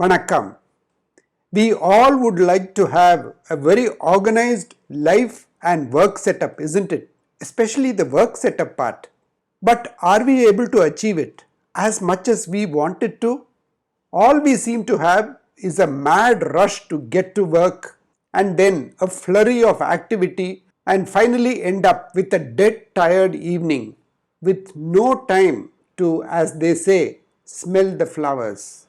Vanakkam. We all would like to have a very organized life and work setup, isn't it? Especially the work setup part. But are we able to achieve it as much as we wanted to? All we seem to have is a mad rush to get to work and then a flurry of activity and finally end up with a dead tired evening with no time to, as they say, smell the flowers.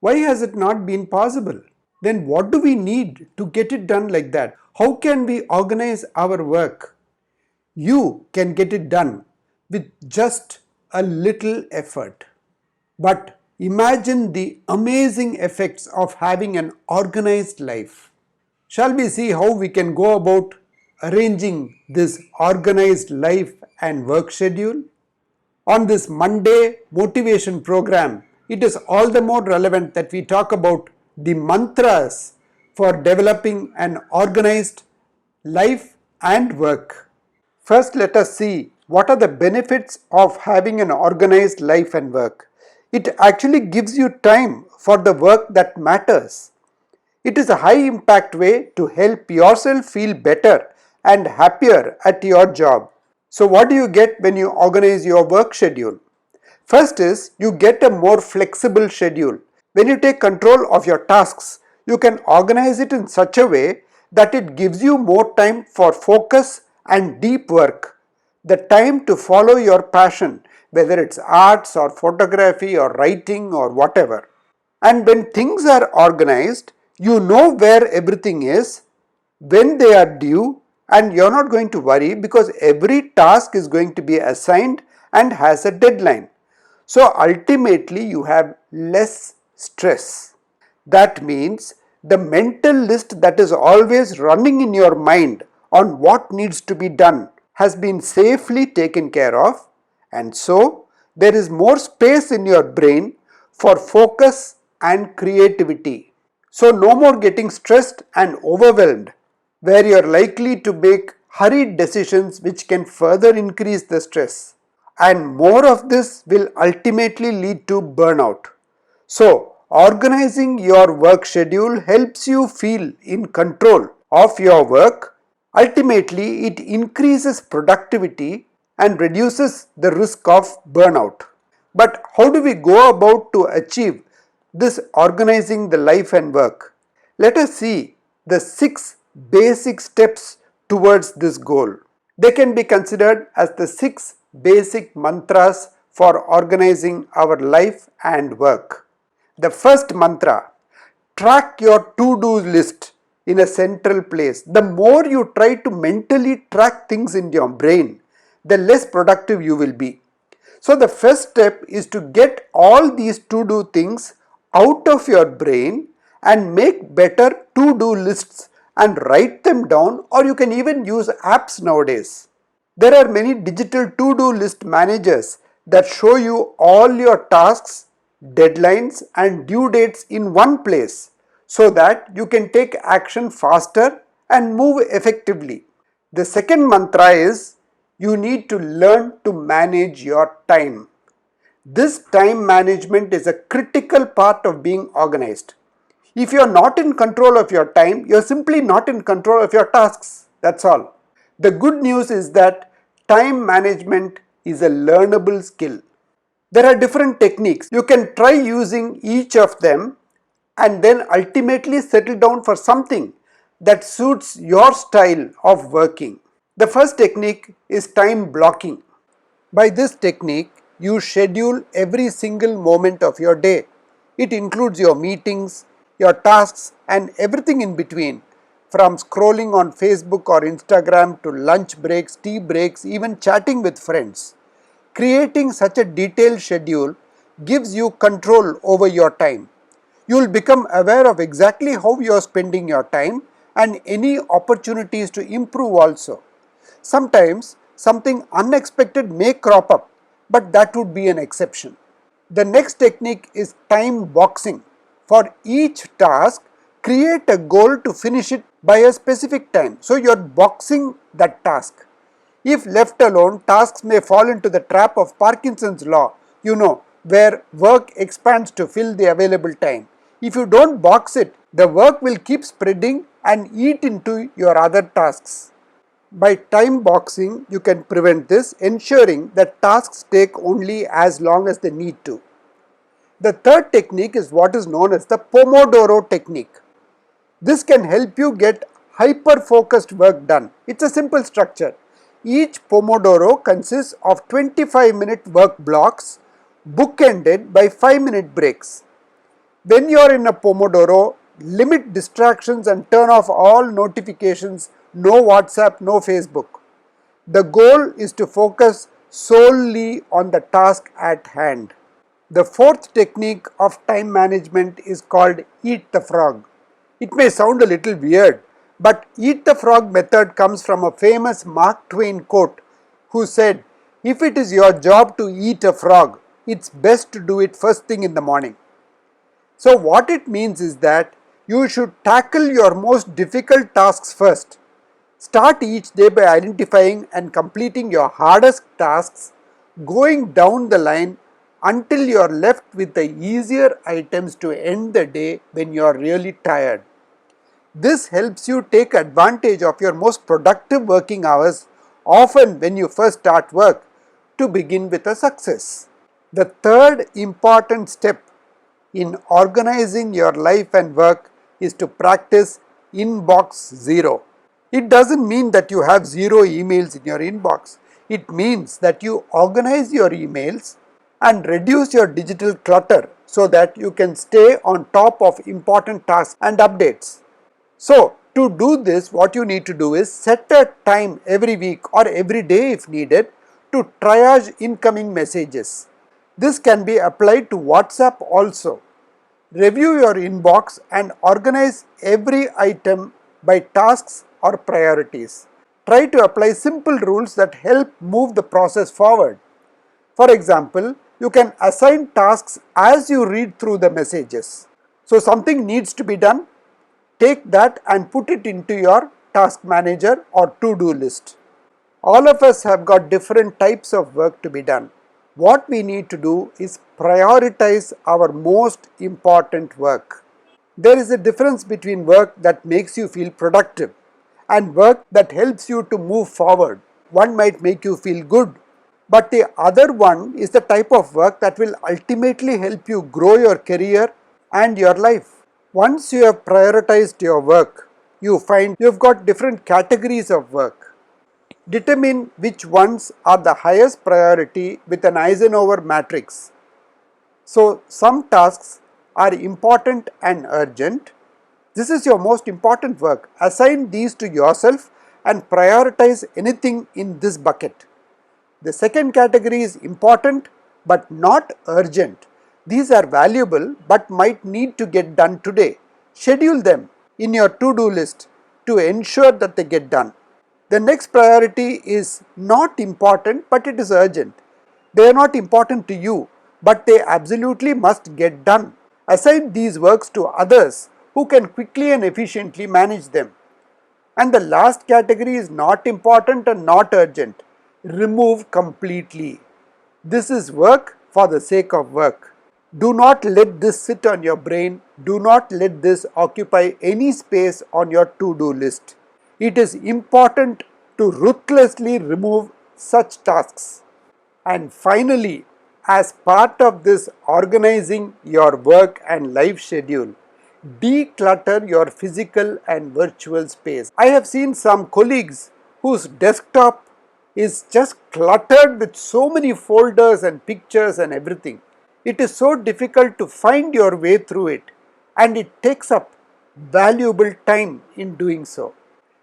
Why has it not been possible? Then what do we need to get it done like that? How can we organize our work? You can get it done with just a little effort. But imagine the amazing effects of having an organized life. Shall we see how we can go about arranging this organized life and work schedule? On this Monday motivation program, it is all the more relevant that we talk about the mantras for developing an organized life and work. First, let us see what are the benefits of having an organized life and work. It actually gives you time for the work that matters. It is a high impact way to help yourself feel better and happier at your job. So what do you get when you organize your work schedule? First is you get a more flexible schedule. When you take control of your tasks, you can organize it in such a way that it gives you more time for focus and deep work. The time to follow your passion, whether it's arts or photography or writing or whatever. And when things are organized, you know where everything is, when they are due, and you're not going to worry because every task is going to be assigned and has a deadline. So ultimately you have less stress. That means the mental list that is always running in your mind on what needs to be done has been safely taken care of, and so there is more space in your brain for focus and creativity. So no more getting stressed and overwhelmed where you are likely to make hurried decisions which can further increase the stress. And more of this will ultimately lead to burnout. So organizing your work schedule helps you feel in control of your work. Ultimately, it increases productivity and reduces the risk of burnout. But how do we go about to achieve this organizing the life and work? Let us see the 6 basic steps towards this goal. They can be considered as the 6 basic mantras for organizing our life and work. The first mantra: track your to-do list in a central place. The more you try to mentally track things in your brain, the less productive you will be. So the first step is to get all these to-do things out of your brain and make better to-do lists and write them down, or you can even use apps nowadays. There are many digital to-do list managers that show you all your tasks, deadlines and due dates in one place so that you can take action faster and move effectively. The second mantra is you need to learn to manage your time. This time management is a critical part of being organized. If you are not in control of your time, you are simply not in control of your tasks. That's all. The good news is that time management is a learnable skill. There are different techniques. You can try using each of them and then ultimately settle down for something that suits your style of working. The first technique is time blocking. By this technique, you schedule every single moment of your day. It includes your meetings, your tasks and everything in between, from scrolling on Facebook or Instagram to lunch breaks, tea breaks, even chatting with friends. Creating such a detailed schedule gives you control over your time. You will become aware of exactly how you are spending your time and any opportunities to improve also. Sometimes something unexpected may crop up, but that would be an exception. The next technique is time boxing. For each task, create a goal to finish it by a specific time. So you are boxing that task. If left alone, tasks may fall into the trap of Parkinson's law, where work expands to fill the available time. If you don't box it, the work will keep spreading and eat into your other tasks. By time boxing, you can prevent this, ensuring that tasks take only as long as they need to. The third technique is what is known as the Pomodoro technique. This can help you get hyper-focused work done. It's a simple structure. Each Pomodoro consists of 25-minute work blocks bookended by 5-minute breaks. When you are in a Pomodoro, limit distractions and turn off all notifications, no WhatsApp, no Facebook. The goal is to focus solely on the task at hand. The fourth technique of time management is called eat the frog. It may sound a little weird, but eat the frog method comes from a famous Mark Twain quote who said, "If it is your job to eat a frog, it's best to do it first thing in the morning." So what it means is that you should tackle your most difficult tasks first. Start each day by identifying and completing your hardest tasks, going down the line until you are left with the easier items to end the day when you are really tired. This helps you take advantage of your most productive working hours, often when you first start work, to begin with a success. The third important step in organizing your life and work is to practice inbox zero. It doesn't mean that you have zero emails in your inbox. It means that you organize your emails and reduce your digital clutter so that you can stay on top of important tasks and updates. So, to do this, what you need to do is set a time every week or every day if needed to triage incoming messages. This can be applied to WhatsApp also. Review your inbox and organize every item by tasks or priorities. Try to apply simple rules that help move the process forward. For example, you can assign tasks as you read through the messages. So something needs to be done, take that and put it into your task manager or to-do list. All of us have got different types of work to be done. What we need to do is prioritize our most important work. There is a difference between work that makes you feel productive and work that helps you to move forward. One might make you feel good, but the other one is the type of work that will ultimately help you grow your career and your life. Once you have prioritized your work, you find you've got different categories of work. Determine which ones are the highest priority with an Eisenhower matrix. So some tasks are important and urgent. This is your most important work. Assign these to yourself and prioritize anything in this bucket. The second category is important but not urgent. These are valuable but might need to get done today. Schedule them in your to-do list to ensure that they get done. The next priority is not important but it is urgent. They are not important to you but they absolutely must get done. Assign these works to others who can quickly and efficiently manage them. And the last category is not important and not urgent. Remove completely. This is work for the sake of work. Do not let this sit on your brain. Do not let this occupy any space on your to-do list. It is important to ruthlessly remove such tasks. And finally, as part of this organizing your work and life schedule, declutter your physical and virtual space. I have seen some colleagues whose desktop is just cluttered with so many folders and pictures and everything. It is so difficult to find your way through it and it takes up valuable time in doing so.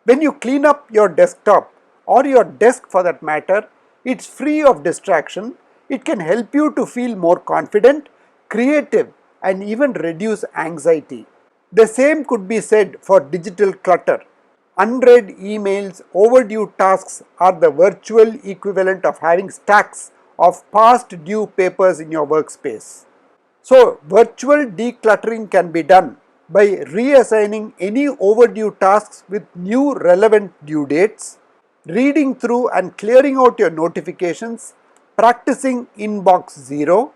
When you clean up your desktop or your desk for that matter, it's free of distraction. It can help you to feel more confident, creative, and even reduce anxiety. The same could be said for digital clutter. Unread emails, overdue tasks are the virtual equivalent of having stacks of past due papers in your workspace. So, virtual decluttering can be done by reassigning any overdue tasks with new relevant due dates, reading through and clearing out your notifications, practicing inbox zero,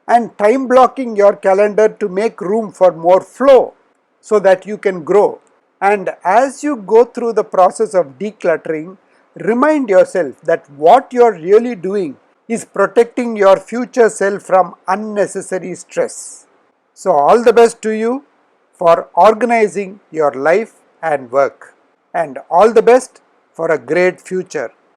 and time blocking your calendar to make room for more flow so that you can grow. And as you go through the process of decluttering, remind yourself that what you're really doing is protecting your future self from unnecessary stress. So, all the best to you for organizing your life and work, and all the best for a great future.